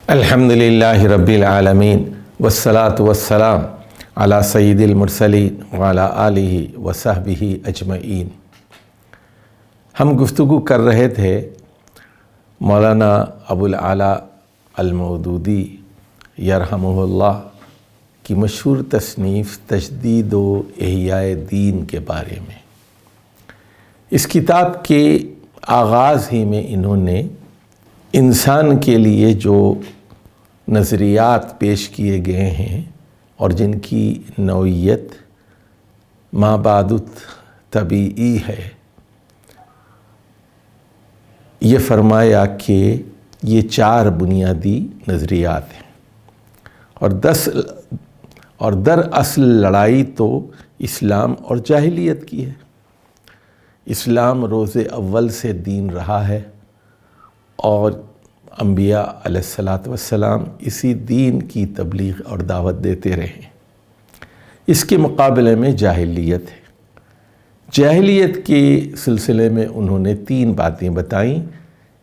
الحمدللہ رب العالمین والصلاة والسلام علی سید المرسلین وعلی آلہ وصحبہ اجمعین۔ ہم گفتگو کر رہے تھے مولانا ابوالعلا المودودی یرحمہ اللہ کی مشہور تصنیف تجدید و احیاء دین کے بارے میں۔ اس کتاب کے آغاز ہی میں انہوں نے انسان کے لیے جو نظریات پیش کیے گئے ہیں اور جن کی نوعیت ما بعد طبیعی ہے، یہ فرمایا کہ یہ 4 بنیادی نظریات ہیں اور دراصل لڑائی تو اسلام اور جاہلیت کی ہے۔ اسلام روز اول سے دین رہا ہے اور انبیاء علیہ السلام اسی دین کی تبلیغ اور دعوت دیتے رہے۔ اس کے مقابلے میں جاہلیت ہے۔ جاہلیت کے سلسلے میں انہوں نے 3 باتیں بتائیں۔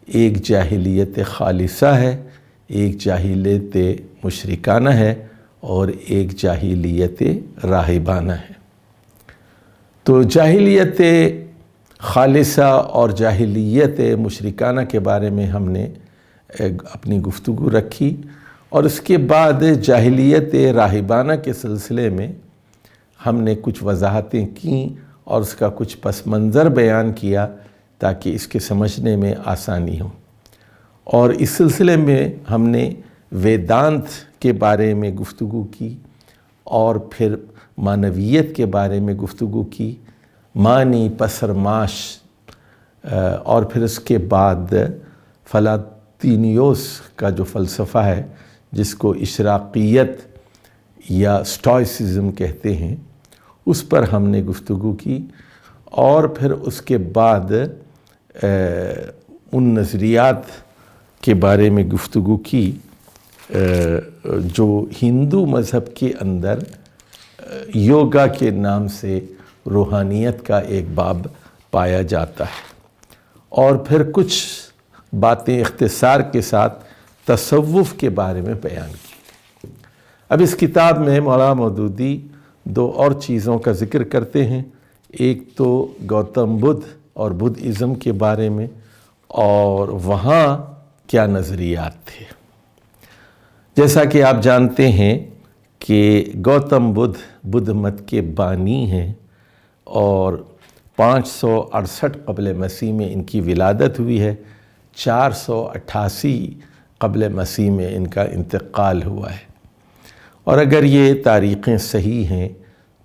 ایک جاہلیت خالصہ ہے، ایک جاہلیت مشرکانہ ہے اور ایک جاہلیت راہبانہ ہے۔ تو جاہلیت خالصہ اور جاہلیت مشرکانہ کے بارے میں ہم نے اپنی گفتگو رکھی، اور اس کے بعد جاہلیت راہبانہ کے سلسلے میں ہم نے کچھ وضاحتیں کیں اور اس کا کچھ پس منظر بیان کیا تاکہ اس کے سمجھنے میں آسانی ہو۔ اور اس سلسلے میں ہم نے ویدانت کے بارے میں گفتگو کی اور پھر معنویت کے بارے میں گفتگو کی، معنی پسرماش، اور پھر اس کے بعد فلاطینیوس کا جو فلسفہ ہے جس کو اشراقیت یا اسٹوئسزم کہتے ہیں، اس پر ہم نے گفتگو کی، اور پھر اس کے بعد ان نظریات کے بارے میں گفتگو کی جو ہندو مذہب کے اندر یوگا کے نام سے روحانیت کا ایک باب پایا جاتا ہے، اور پھر کچھ باتیں اختصار کے ساتھ تصوف کے بارے میں بیان کی۔ اب اس کتاب میں مولانا مودودی 2 اور چیزوں کا ذکر کرتے ہیں۔ ایک تو گوتم بدھ اور بدھ ازم کے بارے میں، اور وہاں کیا نظریات تھے۔ جیسا کہ آپ جانتے ہیں کہ گوتم بدھ مت کے بانی ہیں، اور 568 قبل مسیح میں ان کی ولادت ہوئی ہے، 488 قبل مسیح میں ان کا انتقال ہوا ہے۔ اور اگر یہ تاریخیں صحیح ہیں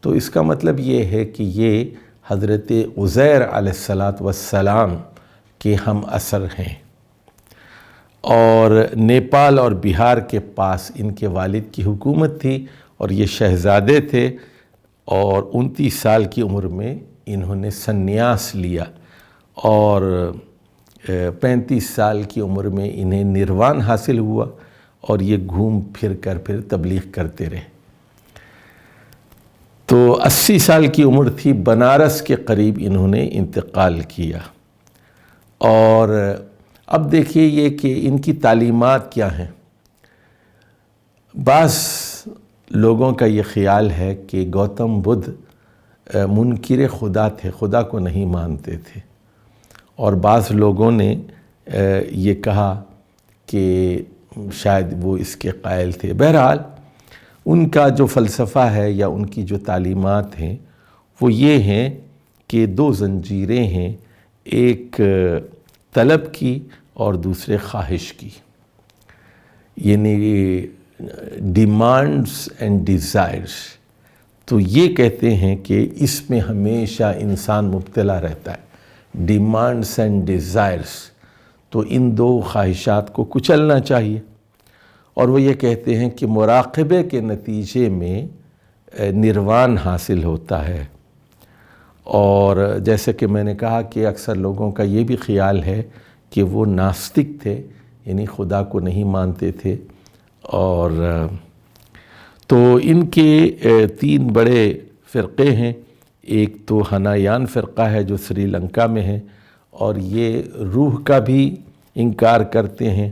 تو اس کا مطلب یہ ہے کہ یہ حضرت عزیر علیہ السلام کے ہم عصر ہیں، اور نیپال اور بہار کے پاس ان کے والد کی حکومت تھی، اور یہ شہزادے تھے، اور 29 سال کی عمر میں انہوں نے سنیاس لیا، اور 35 سال کی عمر میں انہیں نروان حاصل ہوا، اور یہ گھوم پھر کر پھر تبلیغ کرتے رہے۔ تو 80 سال کی عمر تھی، بنارس کے قریب انہوں نے انتقال کیا۔ اور اب دیکھیے یہ کہ ان کی تعلیمات کیا ہیں۔ بعض لوگوں کا یہ خیال ہے کہ گوتم بدھ منکر خدا تھے، خدا کو نہیں مانتے تھے، اور بعض لوگوں نے یہ کہا کہ شاید وہ اس کے قائل تھے۔ بہرحال ان کا جو فلسفہ ہے یا ان کی جو تعلیمات ہیں وہ یہ ہیں کہ 2 زنجیریں ہیں، ایک طلب کی اور دوسرے خواہش کی، یعنی ڈیمانڈز اینڈ ڈیزائرز۔ تو یہ کہتے ہیں کہ اس میں ہمیشہ انسان مبتلا رہتا ہے، ڈیمانڈز اینڈ ڈیزائرز، تو ان 2 خواہشات کو کچلنا چاہیے۔ اور وہ یہ کہتے ہیں کہ مراقبے کے نتیجے میں نروان حاصل ہوتا ہے۔ اور جیسے کہ میں نے کہا کہ اکثر لوگوں کا یہ بھی خیال ہے کہ وہ ناستک تھے، یعنی خدا کو نہیں مانتے تھے۔ اور تو ان کے 3 بڑے فرقے ہیں۔ ایک تو ہنایان فرقہ ہے جو سری لنکا میں ہے، اور یہ روح کا بھی انکار کرتے ہیں،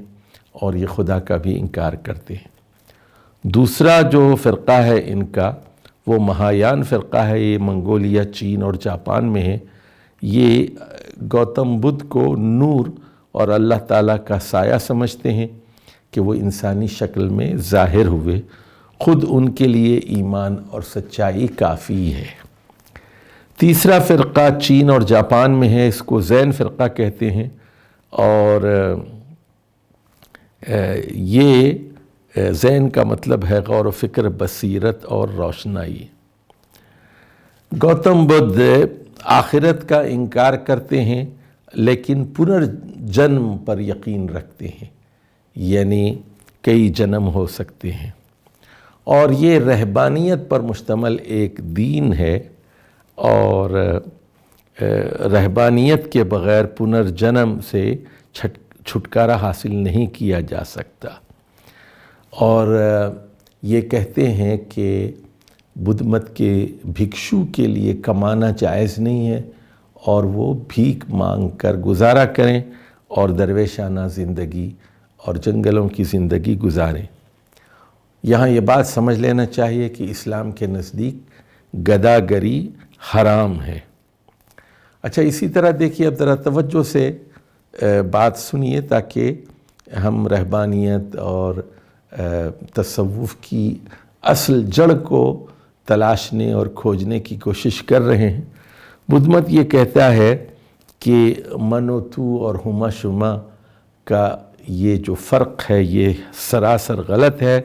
اور یہ خدا کا بھی انکار کرتے ہیں۔ دوسرا جو فرقہ ہے ان کا وہ مہایان فرقہ ہے، یہ منگولیا، چین اور جاپان میں ہے۔ یہ گوتم بدھ کو نور اور اللہ تعالیٰ کا سایہ سمجھتے ہیں کہ وہ انسانی شکل میں ظاہر ہوئے، خود ان کے لیے ایمان اور سچائی کافی ہے۔ تیسرا فرقہ چین اور جاپان میں ہے، اس کو زین فرقہ کہتے ہیں، اور یہ زین کا مطلب ہے غور و فکر، بصیرت اور روشنائی۔ گوتم بدھ آخرت کا انکار کرتے ہیں لیکن پنرجنم پر یقین رکھتے ہیں، یعنی کئی جنم ہو سکتے ہیں، اور یہ رہبانیت پر مشتمل ایک دین ہے، اور رہبانیت کے بغیر پنرجنم سے چھٹکارا حاصل نہیں کیا جا سکتا۔ اور یہ کہتے ہیں کہ بدھ مت کے بھکشو کے لیے کمانا جائز نہیں ہے، اور وہ بھیک مانگ کر گزارا کریں اور درویشانہ زندگی اور جنگلوں کی زندگی گزاریں۔ یہاں یہ بات سمجھ لینا چاہیے کہ اسلام کے نزدیک گداگری حرام ہے۔ اچھا، اسی طرح دیکھیے، اب ذرا توجہ سے بات سنیے تاکہ ہم رہبانیت اور تصوف کی اصل جڑ کو تلاشنے اور کھوجنے کی کوشش کر رہے ہیں۔ بدھ مت یہ کہتا ہے کہ من و تو اور ہما شما کا یہ جو فرق ہے یہ سراسر غلط ہے۔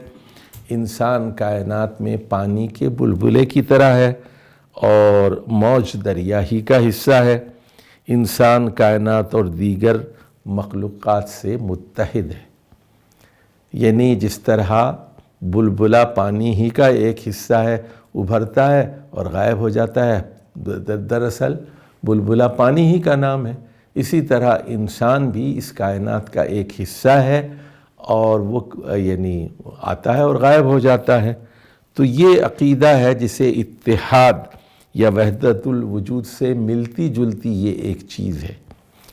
انسان کائنات میں پانی کے بلبلے کی طرح ہے اور موج دریا ہی کا حصہ ہے۔ انسان کائنات اور دیگر مخلوقات سے متحد ہے، یعنی جس طرح بلبلا پانی ہی کا ایک حصہ ہے، ابھرتا ہے اور غائب ہو جاتا ہے، دراصل بلبلا پانی ہی کا نام ہے، اسی طرح انسان بھی اس کائنات کا ایک حصہ ہے اور وہ یعنی آتا ہے اور غائب ہو جاتا ہے۔ تو یہ عقیدہ ہے جسے اتحاد یا وحدت الوجود سے ملتی جلتی یہ ایک چیز ہے۔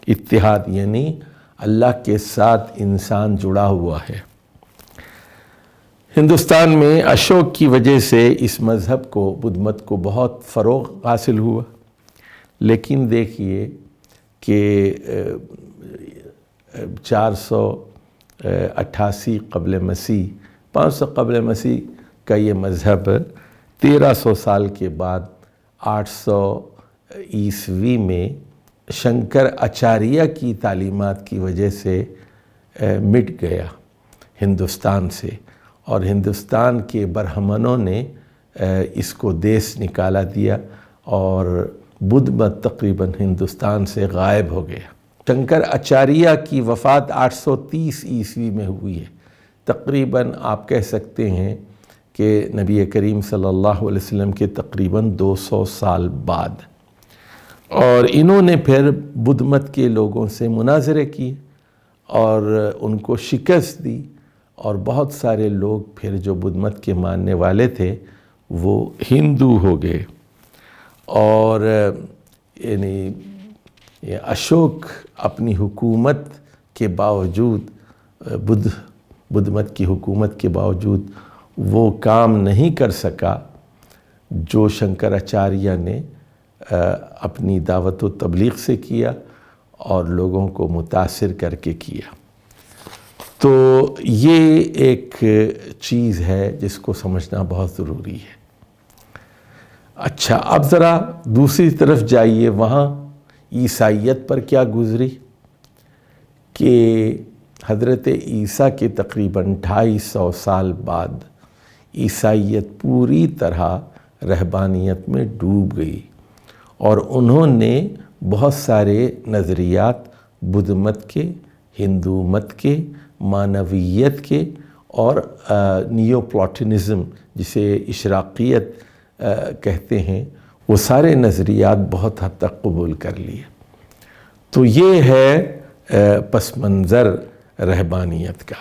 اتحاد یعنی اللہ کے ساتھ انسان جڑا ہوا ہے۔ ہندوستان میں اشوک کی وجہ سے اس مذہب کو، بدھ مت کو بہت فروغ حاصل ہوا، لیکن دیکھیے کہ 488 قبل مسیح، 500 قبل مسیح کا یہ مذہب 1300 سال کے بعد 800 عیسوی میں شنکر اچاریہ کی تعلیمات کی وجہ سے مٹ گیا ہندوستان سے، اور ہندوستان کے برہمنوں نے اس کو دیس نکالا دیا اور بدھ مت تقریباً ہندوستان سے غائب ہو گیا۔ شنکر اچاریہ کی وفات 830 عیسوی میں ہوئی ہے، تقریباً آپ کہہ سکتے ہیں کہ نبی کریم صلی اللہ علیہ وسلم کے تقریباً 200 سال بعد۔ اور انہوں نے پھر بدھ مت کے لوگوں سے مناظرے کیے اور ان کو شکست دی، اور بہت سارے لوگ پھر جو بدھ مت کے ماننے والے تھے وہ ہندو ہو گئے۔ اور یعنی اشوک اپنی حکومت کے باوجود، بدھ مت کی حکومت کے باوجود وہ کام نہیں کر سکا جو شنکر اچاریہ نے اپنی دعوت و تبلیغ سے کیا اور لوگوں کو متاثر کر کے کیا۔ تو یہ ایک چیز ہے جس کو سمجھنا بہت ضروری ہے۔ اچھا، اب ذرا دوسری طرف جائیے، وہاں عیسائیت پر کیا گزری کہ حضرت عیسیٰ کے تقریباً 250 سال بعد عیسائیت پوری طرح رہبانیت میں ڈوب گئی، اور انہوں نے بہت سارے نظریات بدھ مت کے، ہندو مت کے، مانویت کے اور نیو پلاٹنزم جسے اشراقیت کہتے ہیں، وہ سارے نظریات بہت حد تک قبول کر لیے۔ تو یہ ہے پس منظر رہبانیت کا۔